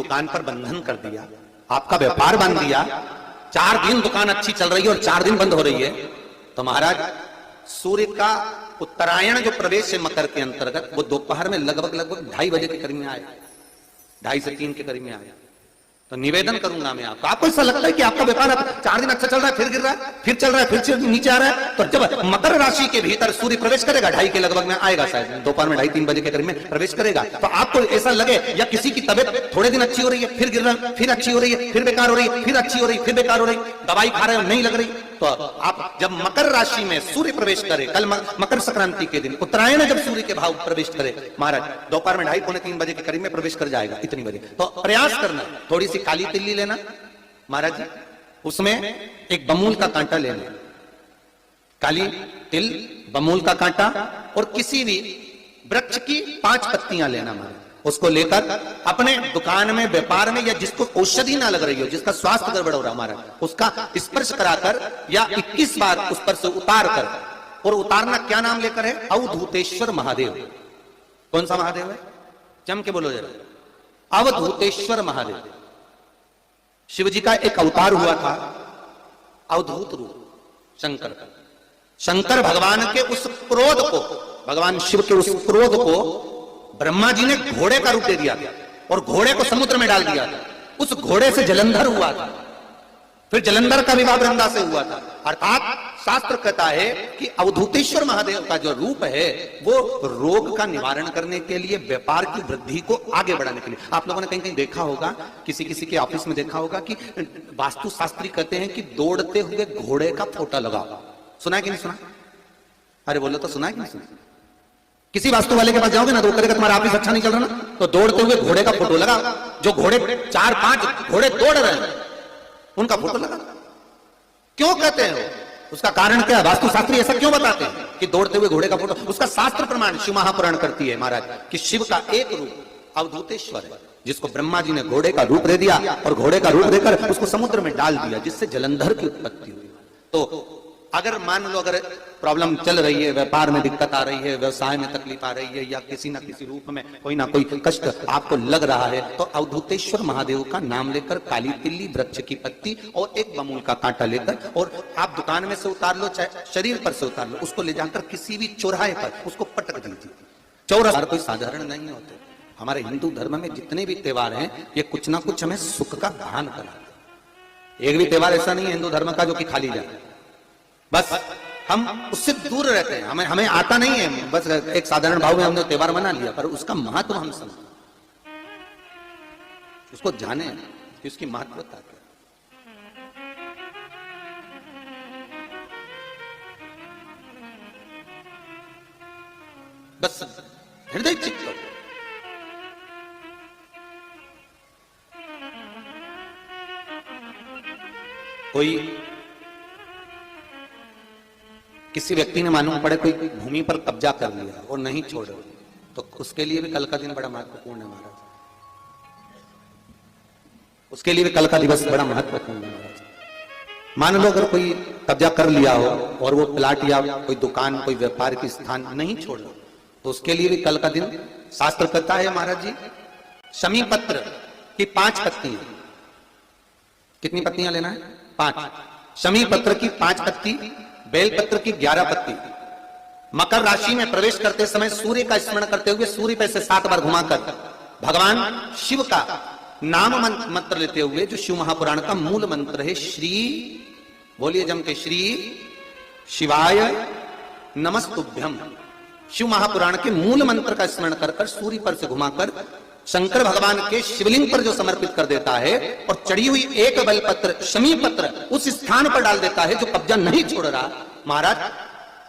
दुकान पर बंधन कर दिया, आपका व्यापार बांध दिया, 4 दिन दुकान अच्छी चल रही है और 4 दिन बंद हो रही है, तो महाराज सूर्य का उत्तरायण जो प्रवेश है मकर के अंतर्गत, वो दोपहर में लगभग 2:30 बजे के करीब में आए, 2:30 से 3 के करीब में आए। तो निवेदन करूंगा मैं आपको ऐसा लगता है कि आपका व्यापार 4 दिन अच्छा चल रहा है, फिर गिर रहा है, फिर चल रहा है, फिर नीचे आ रहा है, तो जब मकर राशि के भीतर सूर्य प्रवेश करेगा 2:30 के लगभग में आएगा, शायद दोपहर में 2:30-3 बजे के करीब में प्रवेश करेगा, तो आपको ऐसा लगे या किसी की तबियत थोड़े दिन अच्छी हो रही है, फिर गिर रहा है, फिर अच्छी हो रही है, फिर बेकार हो रही है, फिर अच्छी हो रही है, फिर बेकार हो रही है, दवाई खा रहे हो नहीं लग रही, तो आप जब मकर राशि में सूर्य प्रवेश करे, कल मकर संक्रांति के दिन उत्तरायण जब सूर्य के भाव प्रवेश करे महाराज, दोपहर में 2:30-3 बजे के करीब में प्रवेश कर जाएगा, इतनी बजे, तो प्रयास करना, थोड़ी सी काली तिल्ली लेना महाराज जी, उसमें एक बमूल का कांटा लेना, काली तिल, बमूल का कांटा और किसी भी वृक्ष की 5 पत्तियां लेना महाराज, उसको लेकर अपने दुकान में, व्यापार में, या जिसको औषधि ना लग रही हो, जिसका स्वास्थ्य गड़बड़ हो रहा महाराज, उसका स्पर्श कराकर या 21 बार उस पर से उतार कर, और उतारना क्या नाम लेकर है, अवधूतेश्वर महादेव। कौन सा महादेव है, जम के बोलो जरा, अवधूतेश्वर महादेव। शिव जी का एक अवतार हुआ था, अवधूत रूप, शंकर। शंकर भगवान के उस क्रोध को, भगवान शिव के उस क्रोध को ब्रह्मा जी ने घोड़े का रूप दे दिया था और घोड़े को समुद्र में डाल दिया था, उस घोड़े से जलंधर हुआ था, फिर जलंधर का विवाह वृंदा से हुआ था। अर्थात शास्त्र कहता है कि अवधूतेश्वर महादेव का जो रूप है वो रोग का निवारण करने के लिए, व्यापार की वृद्धि को आगे बढ़ाने के लिए। आप लोगों ने कहीं कहीं देखा होगा, किसी किसी के ऑफिस में देखा होगा कि वास्तु शास्त्री कहते हैं कि दौड़ते हुए घोड़े का फोटो लगाओ। सुना है कि नहीं सुना? अरे बोलो तो, सुना है कि नहीं सुना? किसी वास्तु वाले के पास जाओगे ना तो कहेगा तुम्हारा ऑफिस अच्छा नहीं चल रहा ना, तो दौड़ते हुए घोड़े का फोटो लगाओ। जो घोड़े 4-5 घोड़े दौड़ रहे हैं उनका फोटो लगा। क्यों कहते हैं? उसका कारण क्या है? वास्तुशास्त्री ऐसा क्यों बताते हैं कि दौड़ते हुए घोड़े का फोटो? उसका शास्त्र प्रमाण शिव महापुराण करती है महाराज कि शिव का एक रूप अवधूतेश्वर है, जिसको ब्रह्मा जी ने घोड़े का रूप दे दिया और घोड़े का रूप देकर उसको समुद्र में डाल दिया, जिससे जलंधर की उत्पत्ति हुई। तो अगर मान लो अगर प्रॉब्लम चल रही है, व्यापार में दिक्कत आ रही है, व्यवसाय में तकलीफ आ रही है, या किसी ना किसी रूप में कोई ना कोई कष्ट आपको लग रहा है, तो अवधूतेश्वर महादेव का नाम लेकर काली तिल्ली, वृक्ष की पत्ती और एक बमूल का कांटा लेकर, और आप दुकान में से उतार लो, चाहे शरीर पर से उतार लो, उसको ले जाकर किसी भी चौराहे पर उसको पटक दीजिए। चौराहा कोई साधारण नहीं होते। हमारे हिंदू धर्म में जितने भी त्योहार हैं ये कुछ ना कुछ हमें सुख का भान कराते। एक भी त्योहार ऐसा नहीं है हिंदू धर्म का जो कि खाली जाए, बस हम उससे दूर रहते हैं, हमें आता नहीं है, बस एक साधारण भाव में हमने त्योहार मना लिया, पर उसका महत्व हम समझें, उसको जाने कि उसकी महत्वता क्या। बस हृदय चित्त हो। कोई किसी व्यक्ति ने मालूम पड़े कोई भूमि पर कब्जा कर लिया और नहीं छोड़ रहे, तो उसके लिए भी कल का दिन बड़ा महत्वपूर्ण है महाराज। उसके लिए भी कल का दिवस बड़ा महत्वपूर्ण है महाराज। मान लो अगर कोई कब्जा कर लिया हो और वो प्लाट या कोई दुकान, कोई व्यापार की स्थान नहीं छोड़ रहा, तो उसके लिए भी कल का दिन शास्त्र कहता है महाराज जी, शमी पत्र की 5 पत्तियां। कितनी पत्तियां लेना है? 5। शमी पत्र की 5 पत्ती, बेलपत्र की 11 पत्ती। मकर राशि में प्रवेश करते समय सूर्य का स्मरण करते हुए सूर्य पे से 7 बार घुमाकर भगवान शिव का नाम मंत्र लेते हुए, जो शिव महापुराण का मूल मंत्र है, श्री, बोलिए जम के, श्री शिवाय नमस्तुभ्यम। शिव महापुराण के मूल मंत्र का स्मरण कर सूर्य पर से घुमाकर शंकर भगवान के शिवलिंग पर जो समर्पित कर देता है और चढ़ी हुई एक बेलपत्र, शमी पत्र उस स्थान पर डाल देता है जो कब्जा नहीं छोड़ रहा, महाराज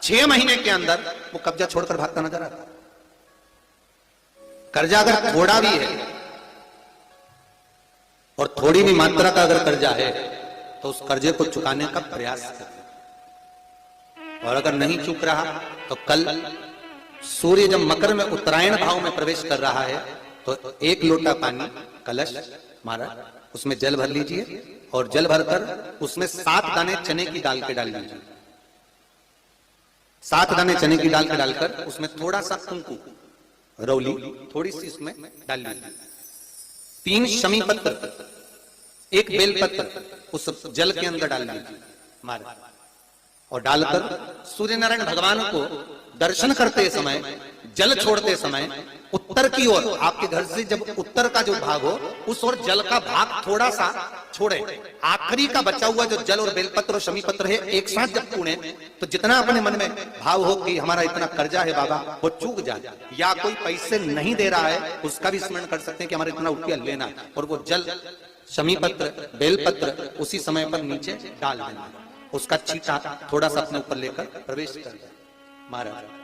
6 महीने के अंदर वो कब्जा छोड़कर भागता नजर आता। कर्जा अगर थोड़ा भी है और थोड़ी भी मात्रा का अगर कर्जा है तो उस कर्जे को चुकाने का प्रयास करें। और अगर नहीं चुक रहा तो कल सूर्य जब मकर में उत्तरायण भाव में प्रवेश कर रहा है तो 1 लोटा पानी, कलश महाराज, उसमें जल भर लीजिए और जल भरकर उसमें 7 दाने चने की दाल के डाल लीजिए। 7 दाने चने की दाल के डालकर उसमें थोड़ा सा कुंकू, रौली थोड़ी सी उसमें डाल लीजिए। 3 शमी पत्र, 1 बेलपत्र उस जल के अंदर डाल दीजिए मारे, और डालकर सूर्य नारायण भगवान को दर्शन करते समय, जल छोड़ते समय उत्तर की ओर, आपके घर से जब उत्तर का जो भाग हो उस ओर जल का भाग थोड़ा सा छोड़े। आखिरी का बचा हुआ जो जल और बेलपत्र और शमी पत्र है एक साथ जब पूणे, तो जितना अपने मन में भाव हो कि हमारा इतना कर्जा है बाबा, वो चूक जाए, या कोई पैसे नहीं दे रहा है उसका भी स्मरण कर सकते हैं कि हमारा इतना रुपया लेना, और वो जल शमी पत्र बेलपत्र उसी समय पर नीचे डाल देना, उसका छींटा थोड़ा सा अपने ऊपर लेकर प्रवेश कर देना। महाराज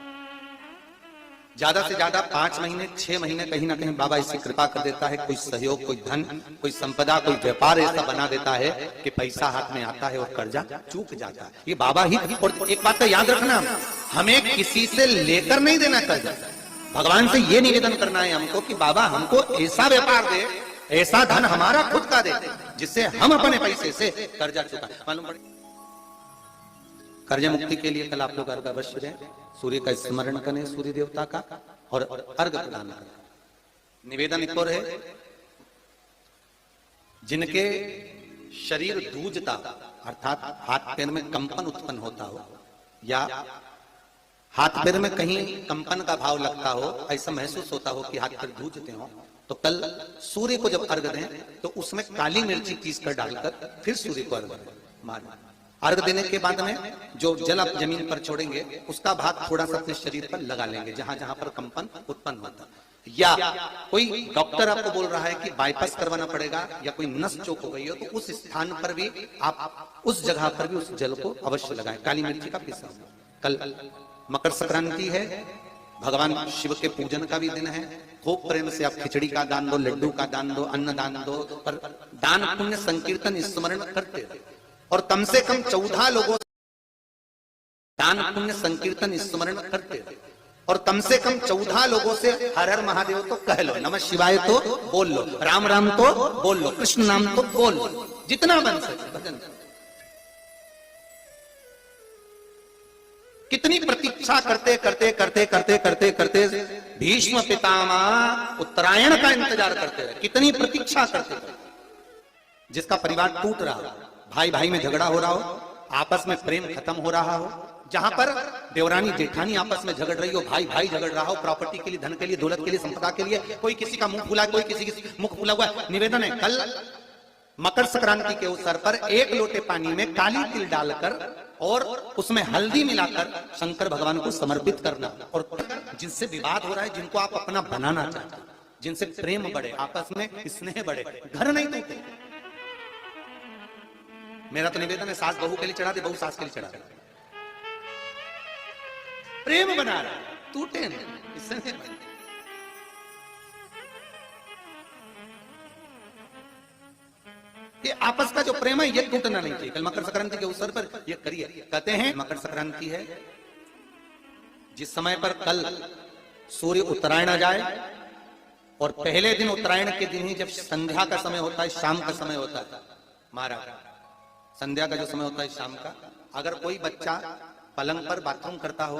ज्यादा से ज्यादा 5 महीने 6 महीने कहीं ना कहीं बाबा इसकी कृपा कर देता है, कोई सहयोग, कोई धन, कोई संपदा, कोई व्यापार ऐसा बना देता है कि पैसा हाथ में आता है और कर्जा चूक जाता है। ये बाबा ही। और एक बात तो याद रखना, हमें किसी से लेकर नहीं देना कर्जा, भगवान से ये निवेदन करना है हमको कि बाबा हमको ऐसा व्यापार दे, ऐसा धन हमारा खुद का दे, जिससे हम अपने पैसे से कर्जा चुका। मालूम पड़े कर्जा मुक्ति के लिए कल आप लोग अर्घ अवश्य दें, सूर्य का स्मरण करें, सूर्य देवता का, और अर्घ प्रदान करें। निवेदन एक और है, जिनके शरीर धूजता अर्थात हाथ पैर में कंपन उत्पन्न होता हो, या हाथ पैर में कहीं कंपन का भाव लगता हो, ऐसा महसूस होता हो कि हाथ पैर धूजते हो, तो कल सूर्य को जब अर्घ दें तो उसमें काली मिर्ची पीस कर डालकर फिर सूर्य को अर्घ दें। मार अर्घ देने के बाद में जो जल आप जमीन पर छोड़ेंगे उसका भाग थोड़ा सा अपने शरीर पर लगा लेंगे, जहां जहां पर कंपन उत्पन्न होता है। या कोई डॉक्टर आपको बोल रहा है कि बाईपास करवाना पड़ेगा, या कोई नस चोक हो गई हो, तो उस स्थान पर भी आप उस जगह पर भी उस जल को अवश्य लगाएं, काली मिर्ची का पीसा। कल मकर संक्रांति है, भगवान शिव के पूजन का भी दिन है। खूब प्रेम से आप खिचड़ी का दान दो, लड्डू का दान दो, अन्न दान दो, पर दान पुण्य संकीर्तन स्मरण करते रहे, और कम से कम 14 लोगों दान पुण्य संकीर्तन स्मरण करते रहे, और कम से कम 14 लोगों से हर हर महादेव तो कह लो, नमः शिवाय तो बोल लो, राम राम तो बोल लो, कृष्ण नाम तो बोल लो, जितना बन सके भजन। कितनी प्रतीक्षा करते करते करते करते करते करते भीष्म पितामह उत्तरायण का इंतजार करते रहे, कितनी प्रतीक्षा करते रहे। जिसका परिवार टूट रहा हो, भाई भाई में झगड़ा हो रहा हो, आपस में प्रेम खत्म हो रहा हो, जहां पर देवरानी जेठानी आपस में झगड़ रही हो, भाई भाई झगड़ रहा हो, प्रॉपर्टी के लिए, धन के लिए, दौलत के लिए, संपदा के लिए, कोई किसी का मुंह फुला, कोई किसी की मुख फुला हुआ। निवेदन है कल मकर संक्रांति के अवसर पर 1 लोटे पानी में काली तिल डालकर और उसमें हल्दी मिलाकर शंकर भगवान को समर्पित करना, और जिनसे विवाद हो रहा है, जिनको आप अपना बनाना चाहते हैं, जिनसे प्रेम बढ़े, आपस में स्नेह बढ़े, घर नहीं टूटे। मेरा तो निवेदन है, सास बहू के लिए चढ़ा दे, बहू सास के लिए चढ़ा दे, प्रेम बना रहा, टूटे नहीं, इससे नहीं बने। ये आपस का जो प्रेम है ये टूटना नहीं चाहिए। कल मकर संक्रांति के अवसर पर ये करिए। कहते हैं मकर संक्रांति है जिस समय पर कल सूर्य उत्तरायण आ जाए, और पहले दिन उत्तरायण के दिन ही जब संध्या का समय होता है, शाम का समय होता है, महाराज संध्या का जो समय होता है शाम का, अगर कोई बच्चा पलंग पर बाथरूम करता हो,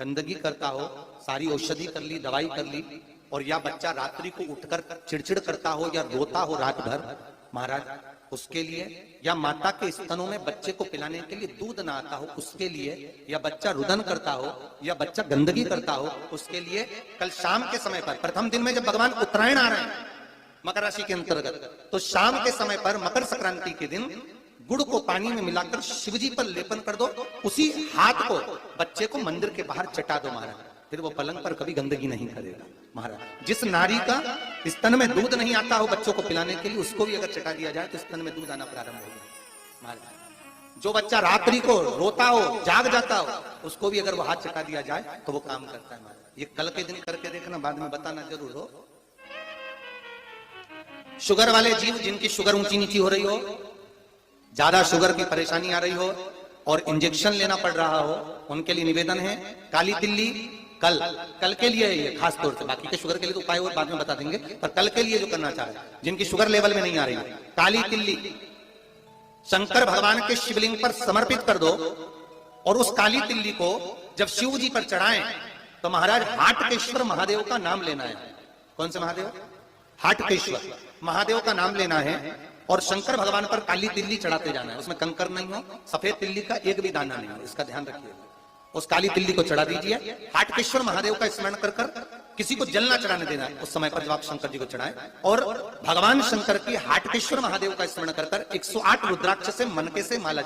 गंदगी करता हो, सारी औषधि कर ली, दवाई कर ली, और या बच्चा रात्रि को उठकर चिड़चिड़ करता हो या रोता हो रात भर, महाराज उसके लिए, या माता के स्तनों में बच्चे को पिलाने के लिए दूध ना आता हो उसके लिए, या बच्चा रुदन करता हो, या बच्चा गंदगी करता हो, उसके लिए कल शाम के समय पर, प्रथम दिन में जब भगवान उत्तरायण आ रहे हैं मकर राशि के अंतर्गत, तो शाम के समय पर मकर संक्रांति के दिन गुड़ को पानी में मिलाकर शिवजी पर लेपन कर दो, उसी हाथ को बच्चे को मंदिर के बाहर चटा दो महाराज, फिर वो पलंग पर कभी गंदगी नहीं करेगा। महाराज जिस नारी का स्तन में दूध नहीं आता हो बच्चों को पिलाने के लिए, उसको भी अगर चटा दिया जाए तो स्तन में दूध आना प्रारंभ होगा। महाराज जो बच्चा रात्रि को रोता हो, जाग जाता हो, उसको भी अगर वो हाथ चटा दिया जाए तो वो काम करता है। महाराज ये कल के दिन करके देखना, बाद में बताना जरूर हो। शुगर वाले जीव जिनकी शुगर ऊंची नीची हो रही हो, ज्यादा शुगर की परेशानी आ रही हो और इंजेक्शन लेना पड़ रहा हो, उनके लिए निवेदन है काली तिल्ली कल के लिए है ये खास तौर से, बाकी के शुगर के लिए तो उपाय और बाद में बता देंगे, पर कल के लिए जो करना चाह रहे हैं जिनकी शुगर लेवल में नहीं आ रही, काली तिल्ली शंकर भगवान के शिवलिंग पर समर्पित कर दो, और उस काली तिल्ली को जब शिव जी पर चढ़ाएं तो महाराज हाटकेश्वर महादेव का नाम लेना है। कौन से महादेव? हाटकेश्वर। महादेव का नाम लेना है और शंकर भगवान पर काली तिल्ली चढ़ाते जाना है, उसमें कंकर नहीं हो, सफेद तिल्ली का एक भी दाना नहीं हो, इसका ध्यान रखिए। उस काली तिल्ली को चढ़ा दीजिए। हाटकेश्वर महादेव का स्मरण कर कर किसी को जल ना चढ़ाने देना है उस समय पर जब आप शंकर जी को चढ़ाएं, और भगवान शंकर की हाटकेश्वर महादेव का स्मरण कर कर 108 रुद्राक्ष से मनके से माला